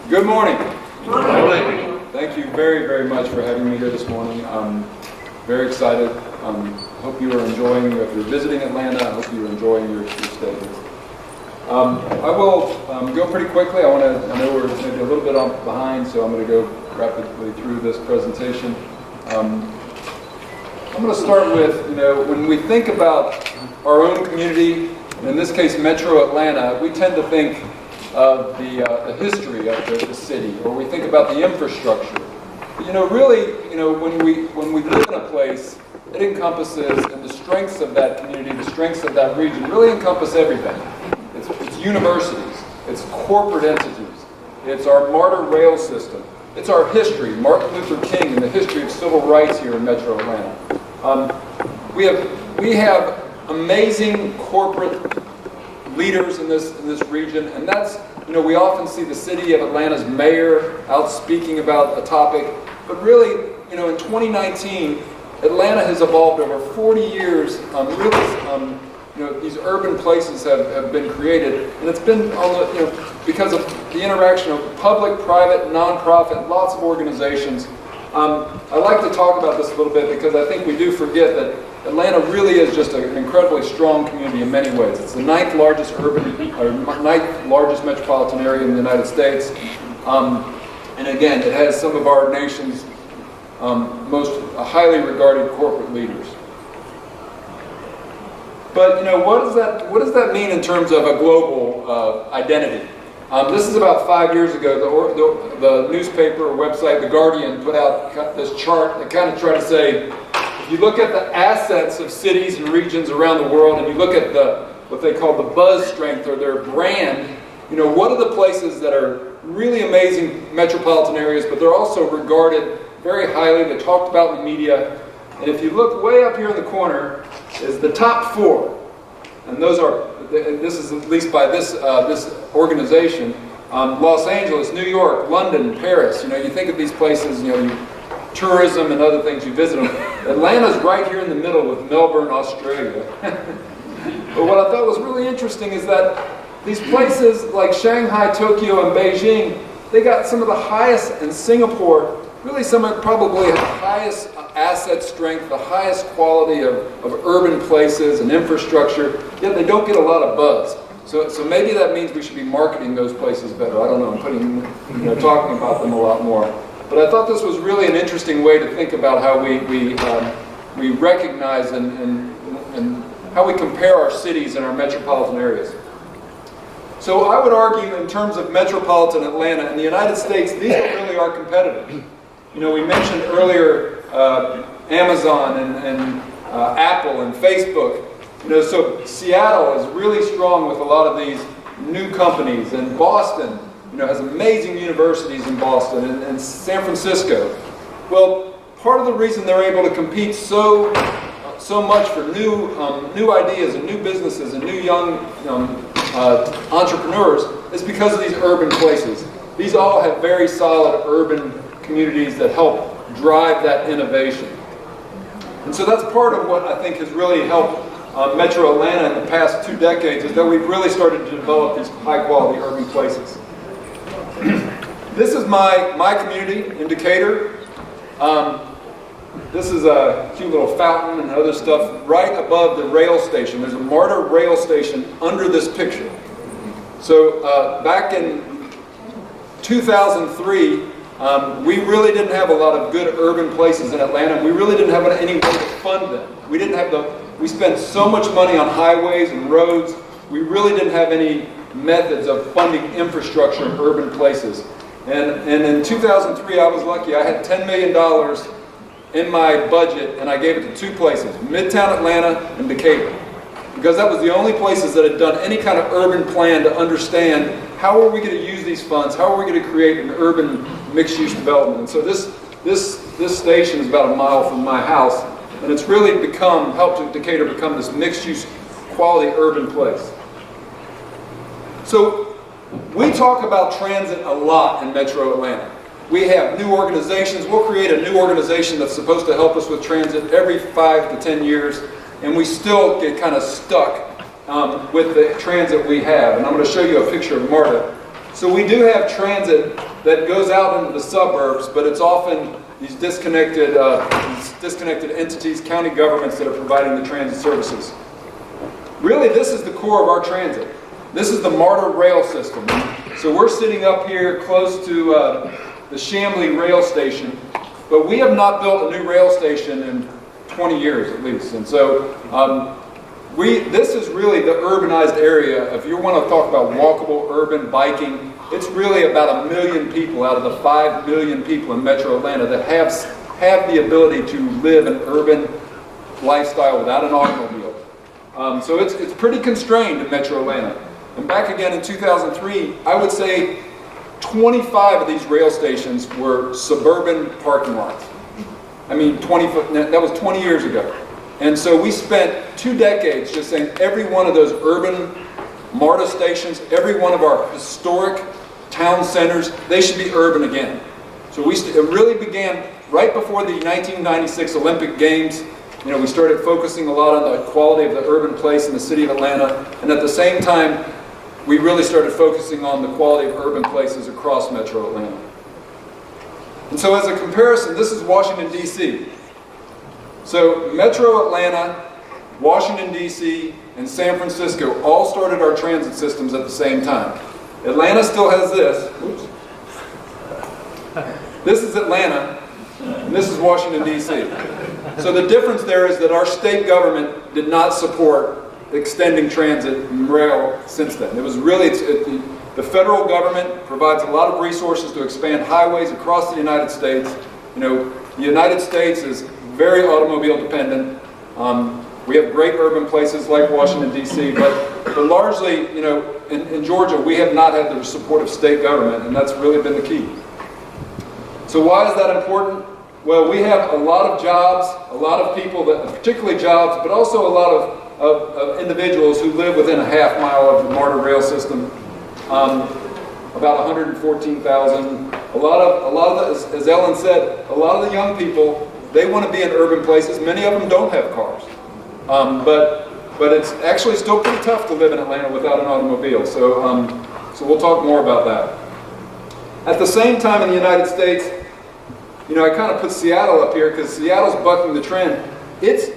Good morning. Good morning. Thank you very, very much for having me here this morning. I'm very excited. Hope you are enjoying, if you're visiting Atlanta, I hope you're enjoying your stay here. I will go pretty quickly. I know we're maybe a little bit behind, so I'm going to go rapidly through this presentation. I'm going to start with, when we think about our own community, in this case Metro Atlanta, we tend to think of the history of the city, or we think about the infrastructure. But, really, when we live in a place, it encompasses, and the strengths of that community, the strengths of that region really encompass everything. It's universities, it's corporate entities, it's our MARTA rail system, it's our history, Martin Luther King and the history of civil rights here in Metro Atlanta. We have amazing corporate leaders in this region, and that's, we often see the city of Atlanta's mayor out speaking about a topic, but really, in 2019, Atlanta has evolved over 40 years. These urban places have been created, and it's been because of the interaction of public, private, nonprofit, lots of organizations. I like to talk about this a little bit because I think we do forget that Atlanta really is just an incredibly strong community in many ways. It's the ninth largest metropolitan area in the United States, and again, it has some of our nation's most highly regarded corporate leaders. But what does that mean in terms of a global identity? This is about 5 years ago. The newspaper or website, The Guardian, put out this chart that kind of tried to say, if you look at the assets of cities and regions around the world, and you look at what they call the buzz strength or their brand, what are the places that are really amazing metropolitan areas, but they're also regarded very highly, they're talked about in the media. And if you look way up here in the corner, is the top 4. And this is at least by this organization, Los Angeles, New York, London, Paris. You think of these places, tourism and other things, you visit them. Atlanta's right here in the middle with Melbourne, Australia. But what I thought was really interesting is that these places like Shanghai, Tokyo, and Beijing, they got some of the highest, in Singapore, really some of probably the highest asset strength, the highest quality of urban places and infrastructure, yet they don't get a lot of buzz. So maybe that means we should be marketing those places better. I don't know, I'm talking about them a lot more. But I thought this was really an interesting way to think about how we recognize and how we compare our cities and our metropolitan areas. So I would argue in terms of metropolitan Atlanta in the United States, these are really our competitors. We mentioned earlier Amazon and Apple and Facebook. So Seattle is really strong with a lot of these new companies, and Boston, has amazing universities in Boston, and San Francisco. Well, part of the reason they're able to compete so much for new ideas and new businesses and new young entrepreneurs is because of these urban places. These all have very solid urban communities that help drive that innovation. And so that's part of what I think has really helped Metro Atlanta in the past 2 decades, is that we've really started to develop these high-quality urban places. This is my community in Decatur. This is a cute little fountain and other stuff right above the rail station. There's a MARTA rail station under this picture. So back in 2003, we really didn't have a lot of good urban places in Atlanta. We really didn't have any way to fund them. We spent so much money on highways and roads. We really didn't have any methods of funding infrastructure in urban places. And in 2003, I was lucky. I had $10 million in my budget, and I gave it to 2 places, Midtown Atlanta and Decatur, because that was the only places that had done any kind of urban plan to understand how are we going to use these funds, how are we going to create an urban mixed-use development. And so this station is about a mile from my house, and it's really helped Decatur become this mixed-use quality urban place. So we talk about transit a lot in Metro Atlanta. We have new organizations. We'll create a new organization that's supposed to help us with transit every 5 to 10 years, and we still get kind of stuck with the transit we have. And I'm going to show you a picture of MARTA. So we do have transit that goes out into the suburbs, but it's often these disconnected entities, county governments that are providing the transit services. Really, this is the core of our transit. This is the MARTA rail system. So we're sitting up here close to the Chamblee rail station, but we have not built a new rail station in 20 years at least. And so this is really the urbanized area. If you want to talk about walkable urban biking, it's really about 1 million people out of the 5 million people in Metro Atlanta that have the ability to live an urban lifestyle without an automobile. So it's pretty constrained in Metro Atlanta. And back again in 2003, I would say 25 of these rail stations were suburban parking lots. I mean, that was 20 years ago. And so we spent 2 decades just saying every one of those urban MARTA stations, every one of our historic town centers, they should be urban again. So it really began right before the 1996 Olympic Games. You know, we started focusing a lot on the quality of the urban place in the city of Atlanta. And at the same time, we really started focusing on the quality of urban places across Metro Atlanta. And so as a comparison, this is Washington, D.C. So Metro Atlanta, Washington, D.C., and San Francisco all started our transit systems at the same time. Atlanta still has this. Oops. This is Atlanta, and this is Washington, D.C. So the difference there is that our state government did not support extending transit and rail since then. It was really, the federal government provides a lot of resources to expand highways across the United States. You know, the United States is very automobile dependent. We have great urban places like Washington, D.C., but largely, you know, in Georgia, we have not had the support of state government, and that's really been the key. So why is that important? Well, we have a lot of jobs, a lot of people, particularly jobs, but also a lot of individuals who live within a half mile of the MARTA rail system. About 114,000. A lot of, as Ellen said, a lot of the young people, they want to be in urban places. Many of them don't have cars. But it's actually still pretty tough to live in Atlanta without an automobile. So we'll talk more about that. At the same time in the United States, you know, I kind of put Seattle up here because Seattle's bucking the trend. Its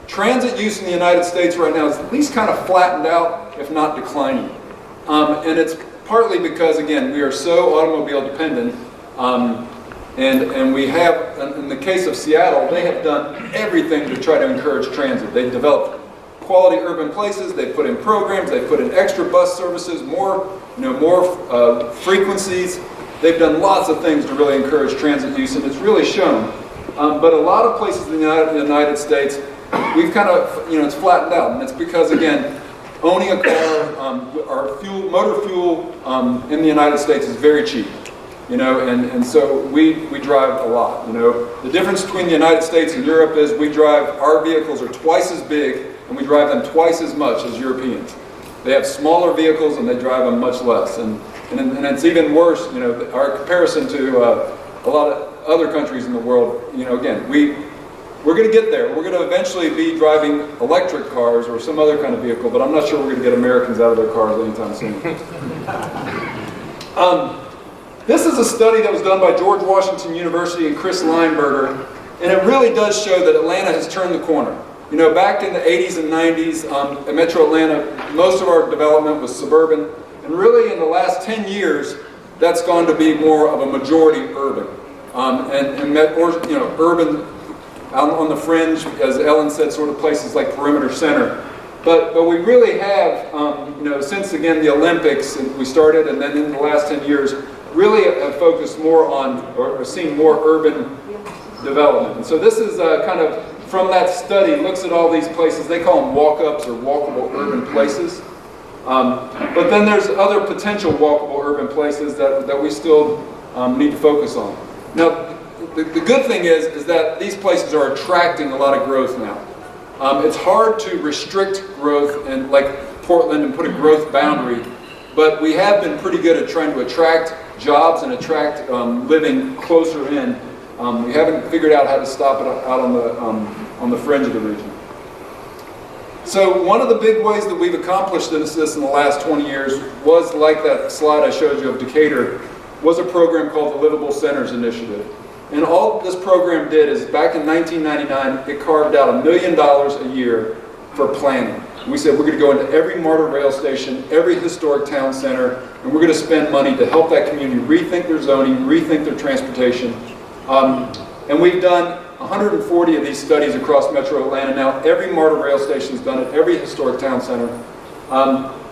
transit use in the United States right now is at least kind of flattened out, if not declining. And it's partly because, again, we are so automobile dependent. And we have, in the case of Seattle, they have done everything to try to encourage transit. They've developed quality urban places, they've put in programs, they've put in extra bus services, more frequencies. They've done lots of things to really encourage transit use, and it's really shown. But a lot of places in the United States, we've kind of, it's flattened out, and it's because, again, owning a car, our motor fuel in the United States is very cheap. And so we drive a lot. The difference between the United States and Europe is our vehicles are twice as big and we drive them twice as much as Europeans. They have smaller vehicles and they drive them much less. And it's even worse, our comparison to a lot of other countries in the world. Again, we're going to get there. We're going to eventually be driving electric cars or some other kind of vehicle, but I'm not sure we're going to get Americans out of their cars anytime soon. This is a study that was done by George Washington University and Chris Lineberger, and it really does show that Atlanta has turned the corner. Back in the 80s and 90s, in Metro Atlanta, most of our development was suburban, and really in the last 10 years, that's gone to be more of a majority urban. Urban out on the fringe, as Ellen said, sort of places like Perimeter Center. But we really have, since again the Olympics we started, and then in the last 10 years, really have focused more on, or seen more urban development. And so this is kind of from that study, looks at all these places. They call them walk-ups or walkable urban places. But then there's other potential walkable urban places that we still need to focus on. Now, the good thing is that these places are attracting a lot of growth now. It's hard to restrict growth and like Portland and put a growth boundary, but we have been pretty good at trying to attract jobs and attract living closer in. We haven't figured out how to stop it out on the fringe of the region. So one of the big ways that we've accomplished this in the last 20 years was, like that slide I showed you of Decatur, was a program called the Livable Centers Initiative. And all this program did is, back in 1999, it carved out $1 million a year for planning. We said we're going to go into every MARTA rail station, every historic town center, and we're going to spend money to help that community rethink their zoning, rethink their transportation. And we've done 140 of these studies across Metro Atlanta now. Every MARTA rail station has done it, every historic town center.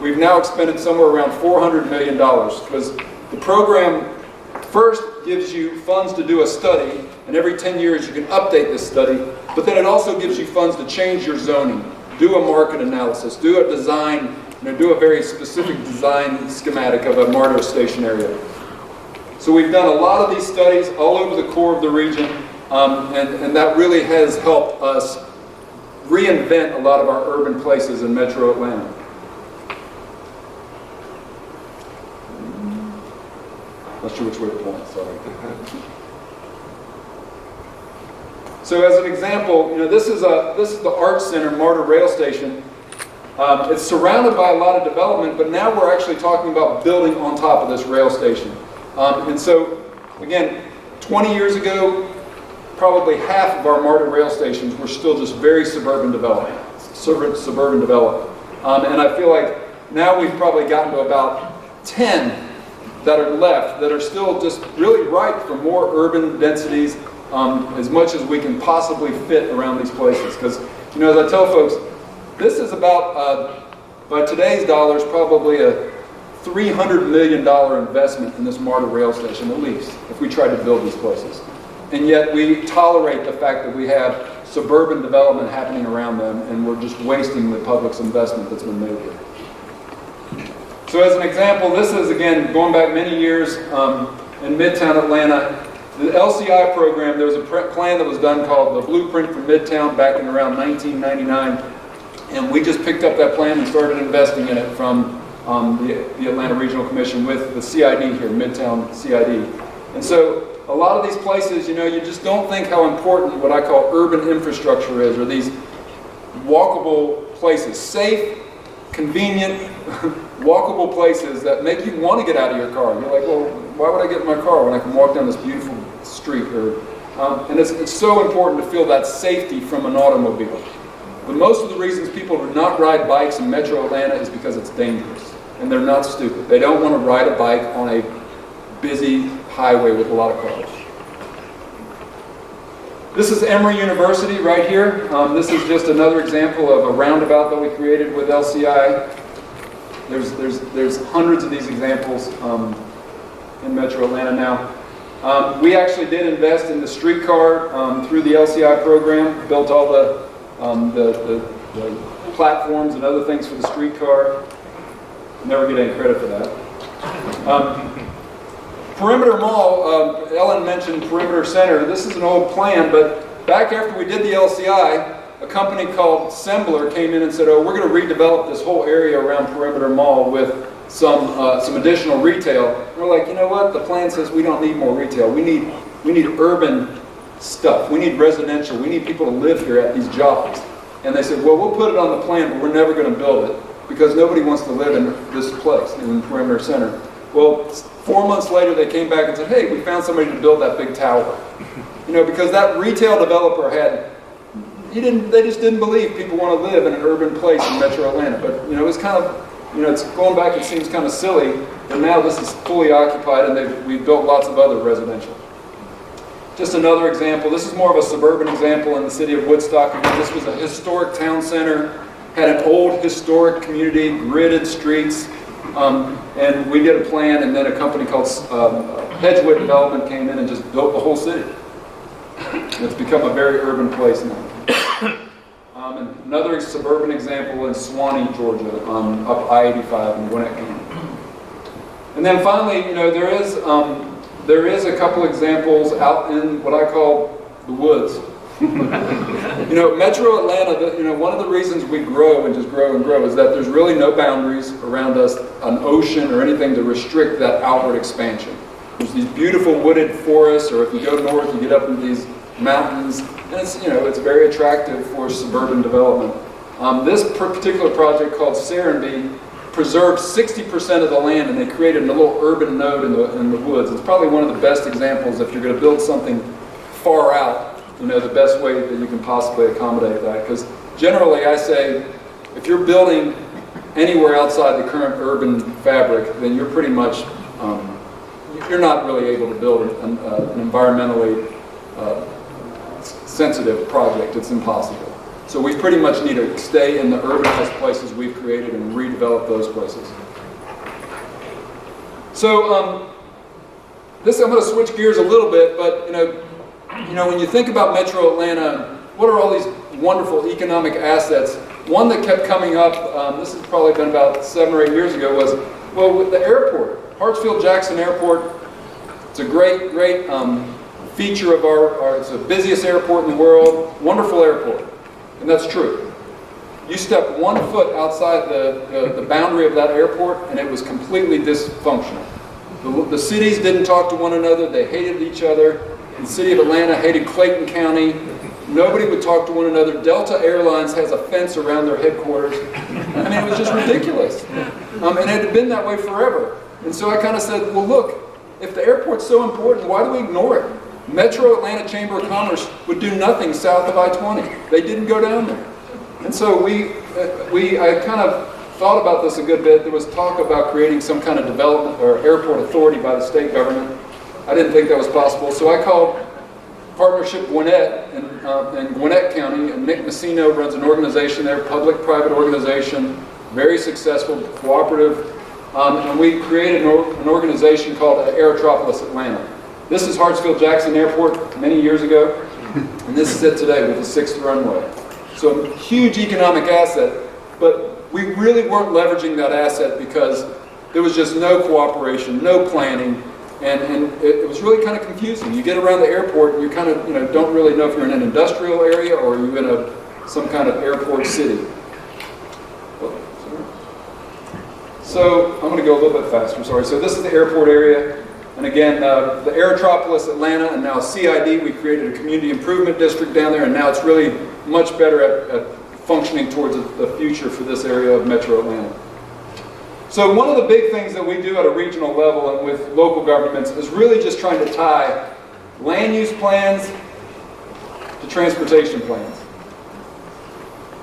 We've now expended somewhere around $400 million, because the program first gives you funds to do a study, and every 10 years you can update this study, but then it also gives you funds to change your zoning, do a market analysis, do a design, do a very specific design schematic of a MARTA station area. So we've done a lot of these studies all over the core of the region, and that really has helped us reinvent a lot of our urban places in Metro Atlanta. Not sure which way to point, sorry. So as an example, this is the Arts Center MARTA rail station. It's surrounded by a lot of development, but now we're actually talking about building on top of this rail station. And so, again, 20 years ago, probably half of our MARTA rail stations were still just very suburban development. And I feel like now we've probably gotten to about 10 that are left that are still just really ripe for more urban densities, as much as we can possibly fit around these places. Because, as I tell folks, this is about, by today's dollars, probably a $300 million investment in this MARTA rail station, at least, if we tried to build these places. And yet we tolerate the fact that we have suburban development happening around them, and we're just wasting the public's investment that's been made here. So as an example, this is, again, going back many years in Midtown Atlanta. The LCI program, there was a plan that was done called the Blueprint for Midtown back in around 1999. And we just picked up that plan and started investing in it from the Atlanta Regional Commission with the CID here, Midtown CID. And so a lot of these places, you just don't think how important what I call urban infrastructure is, or these walkable places, safe, convenient, walkable places that make you want to get out of your car. You're like, well, why would I get in my car when I can walk down this beautiful street? And it's so important to feel that safety from an automobile. But most of the reasons people do not ride bikes in Metro Atlanta is because it's dangerous. And they're not stupid. They don't want to ride a bike on a busy highway with a lot of cars. This is Emory University right here. This is just another example of a roundabout that we created with LCI. There's hundreds of these examples in Metro Atlanta now. We actually did invest in the streetcar through the LCI program, built all the platforms and other things for the streetcar. Never get any credit for that. Perimeter Mall, Ellen mentioned Perimeter Center. This is an old plan, but back after we did the LCI, a company called Sembler came in and said, oh, we're going to redevelop this whole area around Perimeter Mall with some additional retail. And we're like, you know what? The plan says we don't need more retail. We need urban stuff. We need residential. We need people to live here at these jobs. And they said, well, we'll put it on the plan, but we're never going to build it because nobody wants to live in this place, in Perimeter Center. Well, 4 months later, they came back and said, hey, we found somebody to build that big tower. Because that retail developer they just didn't believe people want to live in an urban place in Metro Atlanta. But, it's kind of, it's going back, it seems kind of silly, but now this is fully occupied and we've built lots of other residential. Just another example, this is more of a suburban example in the city of Woodstock. Again, this was a historic town center, had an old historic community, gridded streets, and we did a plan, and then a company called Hedgewood Development came in and just built the whole city. It's become a very urban place now. And another suburban example in Suwanee, Georgia, up I-85 in Gwinnett County. And then finally, there is a couple examples out in what I call the woods. Metro Atlanta, one of the reasons we grow and just grow and grow is that there's really no boundaries around us, an ocean or anything to restrict that outward expansion. There's these beautiful wooded forests, or if you go north, you get up into these mountains, and it's very attractive for suburban development. This particular project called Serenbe preserved 60% of the land, and they created a little urban node in the woods. It's probably one of the best examples if you're going to build something far out, the best way that you can possibly accommodate that. Because generally I say, if you're building anywhere outside the current urban fabric, then you're pretty much, you're not really able to build an environmentally sensitive project. It's impossible. So we pretty much need to stay in the urbanized places we've created and redevelop those places. So I'm going to switch gears a little bit, but when you think about Metro Atlanta, what are all these wonderful economic assets? One that kept coming up, this has probably been about 7 or 8 years ago, was, well, with the airport, Hartsfield-Jackson Airport. It's a great feature of it's the busiest airport in the world, wonderful airport. And that's true. You step 1 foot outside the boundary of that airport and it was completely dysfunctional. The cities didn't talk to one another, they hated each other. The city of Atlanta hated Clayton County. Nobody would talk to one another. Delta Airlines has a fence around their headquarters. I mean, it was just ridiculous. And it had been that way forever. And so I kind of said, well look, if the airport's so important, why do we ignore it? Metro Atlanta Chamber of Commerce would do nothing south of I-20. They didn't go down there. And so I kind of thought about this a good bit. There was talk about creating some kind of development or airport authority by the state government. I didn't think that was possible. So I called Partnership Gwinnett in Gwinnett County, and Nick Messino runs an organization there, public-private organization, very successful, cooperative. And we created an organization called Aerotropolis Atlanta. This is Hartsfield-Jackson Airport many years ago, and this is it today with the 6th runway. So a huge economic asset, but we really weren't leveraging that asset because there was just no cooperation, no planning, and it was really kind of confusing. You get around the airport and you kind of don't really know if you're in an industrial area or you're in some kind of airport city. So I'm going to go a little bit faster, sorry. So this is the airport area. And again, the Aerotropolis Atlanta and now CID, we created a community improvement district down there, and now it's really much better at functioning towards the future for this area of Metro Atlanta. So one of the big things that we do at a regional level and with local governments is really just trying to tie land use plans to transportation plans.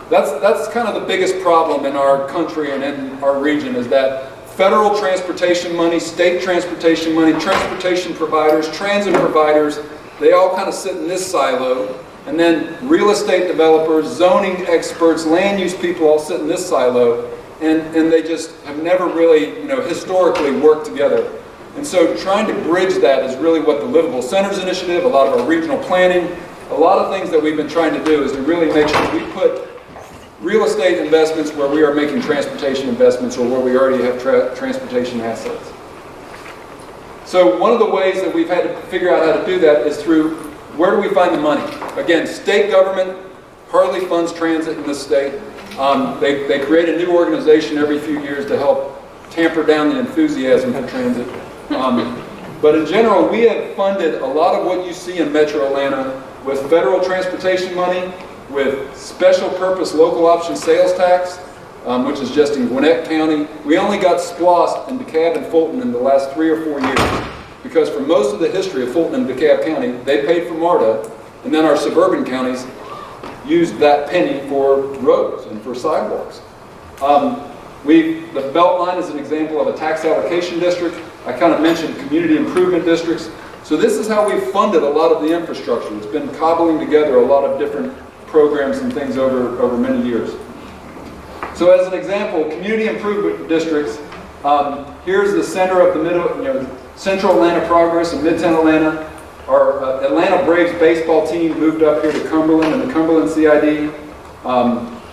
That's kind of the biggest problem in our country and in our region, is that federal transportation money, state transportation money, transportation providers, transit providers, they all kind of sit in this silo, and then real estate developers, zoning experts, land use people all sit in this silo, and they just have never really, historically worked together. And so trying to bridge that is really what the Livable Centers Initiative, a lot of our regional planning, a lot of things that we've been trying to do is to really make sure we put real estate investments where we are making transportation investments or where we already have transportation assets. So one of the ways that we've had to figure out how to do that is through, where do we find the money? Again, state government hardly funds transit in this state. They create a new organization every few years to help tamper down the enthusiasm for transit. But in general, we have funded a lot of what you see in Metro Atlanta with federal transportation money, with special purpose local option sales tax, which is just in Gwinnett County. We only got SPLOST in DeKalb and Fulton in the last 3 or 4 years, because for most of the history of Fulton and DeKalb County, they paid for MARTA, and then our suburban counties used that penny for roads and for sidewalks. The Beltline is an example of a tax allocation district. I kind of mentioned community improvement districts. So this is how we've funded a lot of the infrastructure. It's been cobbling together a lot of different programs and things over many years. So as an example, community improvement districts, here's the center of the middle, Central Atlanta Progress and Midtown Atlanta. Our Atlanta Braves baseball team moved up here to Cumberland and the Cumberland CID.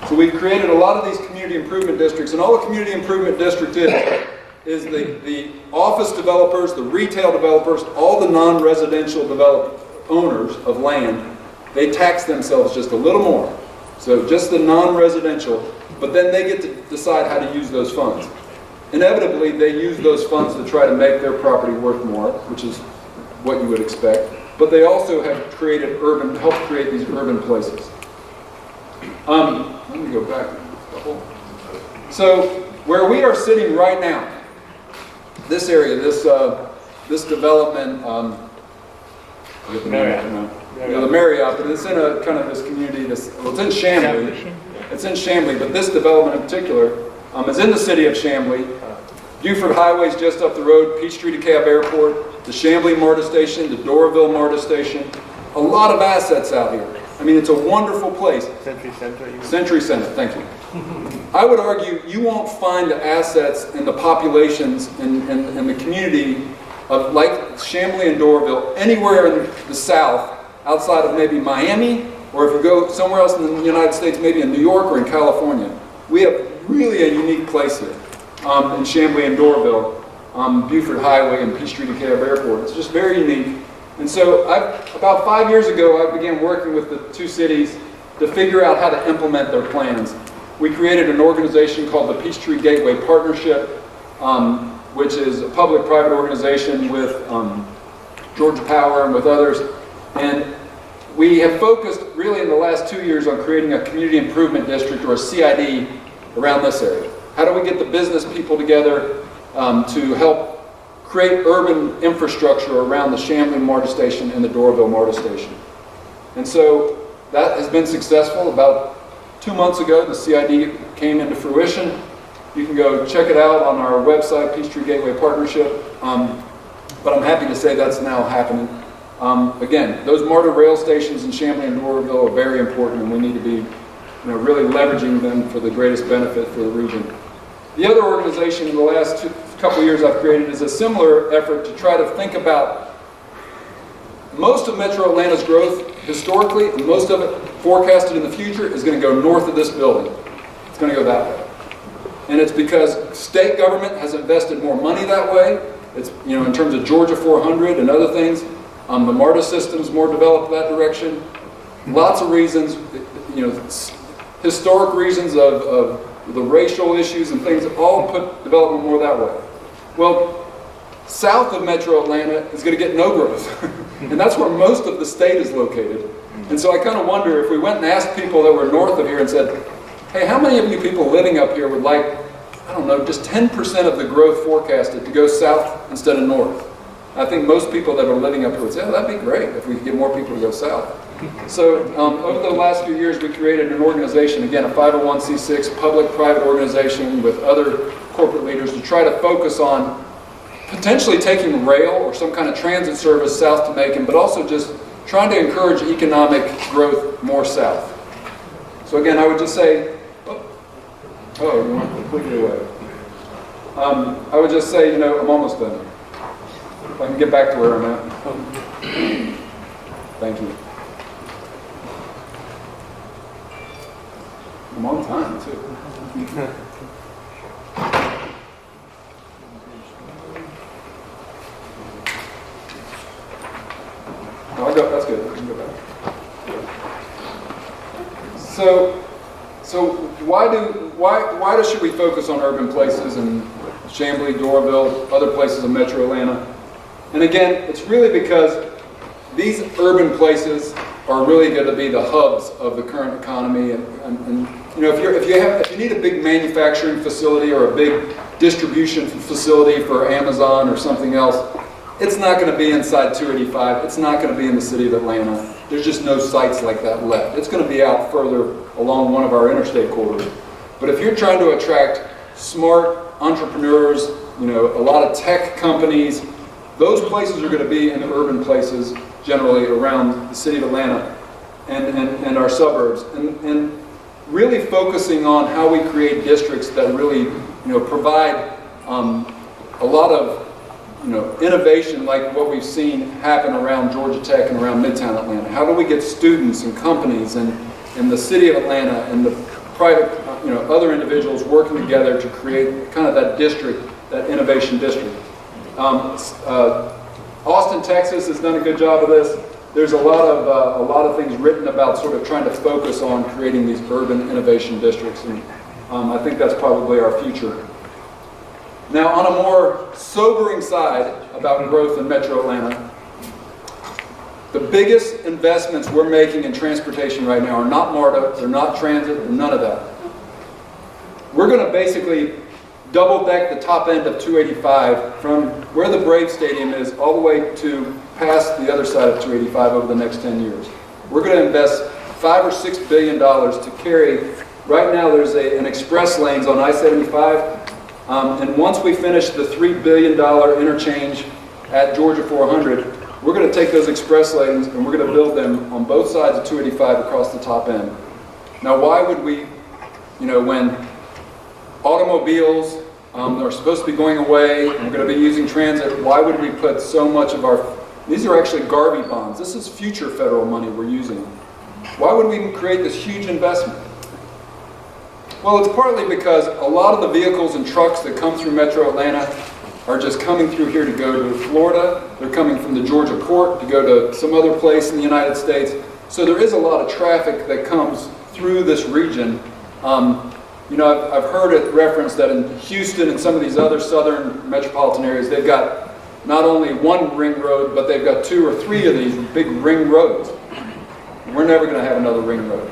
So we've created a lot of these community improvement districts, and all the community improvement district is the office developers, the retail developers, all the non-residential owners of land. They tax themselves just a little more. So just the non-residential, but then they get to decide how to use those funds. Inevitably, they use those funds to try to make their property worth more, which is what you would expect. But they also have helped create these urban places. Let me go back a couple. So where we are sitting right now, this area, this development, Marriott. The Marriott, but it's in a kind of this community. It's in Chambly. It's in Chambly, but this development in particular is in the city of Chambly. Buford Highway is just up the road, Peachtree to Cab Airport, the Chambly MARTA station, the Doraville MARTA station. A lot of assets out here. I mean, it's a wonderful place. Century Center, thank you. I would argue you won't find the assets and the populations and the community of like Chambly and Doraville anywhere in the South outside of maybe Miami, or if you go somewhere else in the United States, maybe in New York or in California. We have really a unique place here in Chambly and Doraville, Buford Highway and Peachtree to Cab Airport. It's just very unique. And so about 5 years ago, I began working with the two cities to figure out how to implement their plans. We created an organization called the Peachtree Gateway Partnership, which is a public-private organization with Georgia Power and with others. And we have focused really in the last 2 years on creating a community improvement district, or a CID, around this area. How do we get the business people together to help create urban infrastructure around the Chambly MARTA station and the Doraville MARTA station? And so that has been successful. About 2 months ago, the CID came into fruition. You can go check it out on our website, Peachtree Gateway Partnership. But I'm happy to say that's now happening. Again, those MARTA rail stations in Chambly and Doraville are very important, and we need to be really leveraging them for the greatest benefit for the region. The other organization in the last couple years I've created is a similar effort to try to think about most of Metro Atlanta's growth historically, and most of it forecasted in the future, is going to go north of this building. It's going to go that way. And it's because state government has invested more money that way. It's, in terms of Georgia 400 and other things, the MARTA system's more developed that direction. Lots of reasons, historic reasons of the racial issues and things, all put development more that way. Well, south of Metro Atlanta is going to get no growth. And that's where most of the state is located. And so I kind of wonder if we went and asked people that were north of here and said, hey, how many of you people living up here would like, I don't know, just 10% of the growth forecasted to go south instead of north? I think most people that are living up here would say, oh, that'd be great if we could get more people to go south. So over the last few years, we created an organization, again, a 501c6 public-private organization with other corporate leaders to try to focus on potentially taking rail or some kind of transit service south to Macon, but also just trying to encourage economic growth more south. So again, I would just say, you went completely away. I would just say, I'm almost done. If I can get back to where I'm at. Thank you. I'm on time, too. That's good. I can go back. So why should we focus on urban places in Chambly, Doraville, other places in Metro Atlanta? And again, it's really because these urban places are really going to be the hubs of the current economy. And if you need a big manufacturing facility or a big distribution facility for Amazon or something else, it's not going to be inside 285. It's not going to be in the city of Atlanta. There's just no sites like that left. It's going to be out further along one of our interstate corridors. But if you're trying to attract smart entrepreneurs, a lot of tech companies, those places are going to be in the urban places generally around the city of Atlanta and our suburbs. And really focusing on how we create districts that really provide a lot of innovation, like what we've seen happen around Georgia Tech and around Midtown Atlanta. How do we get students and companies and the city of Atlanta and the private, other individuals working together to create kind of that district, that innovation district? Austin, Texas has done a good job of this. There's a lot of things written about sort of trying to focus on creating these urban innovation districts, and I think that's probably our future. Now, on a more sobering side about growth in Metro Atlanta, The biggest investments we're making in transportation right now are not MARTA, they're not transit, they're none of that. We're going to basically double deck the top end of 285 from where the Brave Stadium is all the way to past the other side of 285 over the next 10 years. We're going to invest $5 or $6 billion to carry. Right now there's an express lanes on I-75, and once we finish the $3 billion interchange at Georgia 400, we're going to take those express lanes and we're going to build them on both sides of 285 across the top end. Now why would we, when automobiles are supposed to be going away and we're going to be using transit, why would we put so much of our, these are actually Garvey bonds, this is future federal money we're using. Why would we create this huge investment? Well, it's partly because a lot of the vehicles and trucks that come through Metro Atlanta are just coming through here to go to Florida, they're coming from the Georgia port to go to some other place in the United States. So there is a lot of traffic that comes through this region. I've heard it referenced that in Houston and some of these other southern metropolitan areas, they've got not only one ring road, but they've got 2 or 3 of these big ring roads. We're never going to have another ring road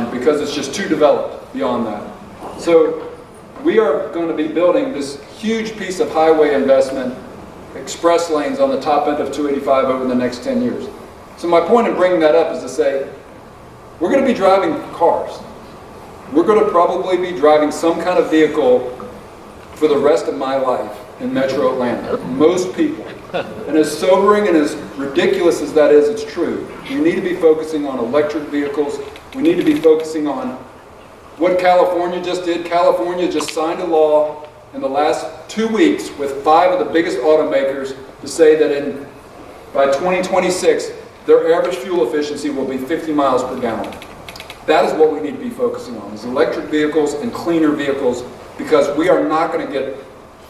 because it's just too developed beyond that. So we are going to be building this huge piece of highway investment, express lanes on the top end of 285 over the next 10 years. So my point in bringing that up is to say, we're going to be driving cars. We're going to probably be driving some kind of vehicle for the rest of my life in Metro Atlanta. Most people. And as sobering and as ridiculous as that is, it's true. We need to be focusing on electric vehicles. We need to be focusing on what California just did. California just signed a law in the last 2 weeks with 5 of the biggest automakers to say that by 2026, their average fuel efficiency will be 50 miles per gallon. That is what we need to be focusing on, is electric vehicles and cleaner vehicles, because we are not going to get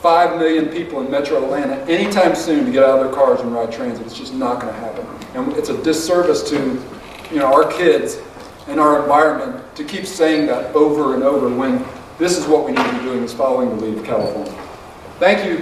5 million people in Metro Atlanta anytime soon to get out of their cars and ride transit. It's just not going to happen. And it's a disservice to our kids and our environment to keep saying that over and over when this is what we need to be doing, is following the lead of California. Thank you.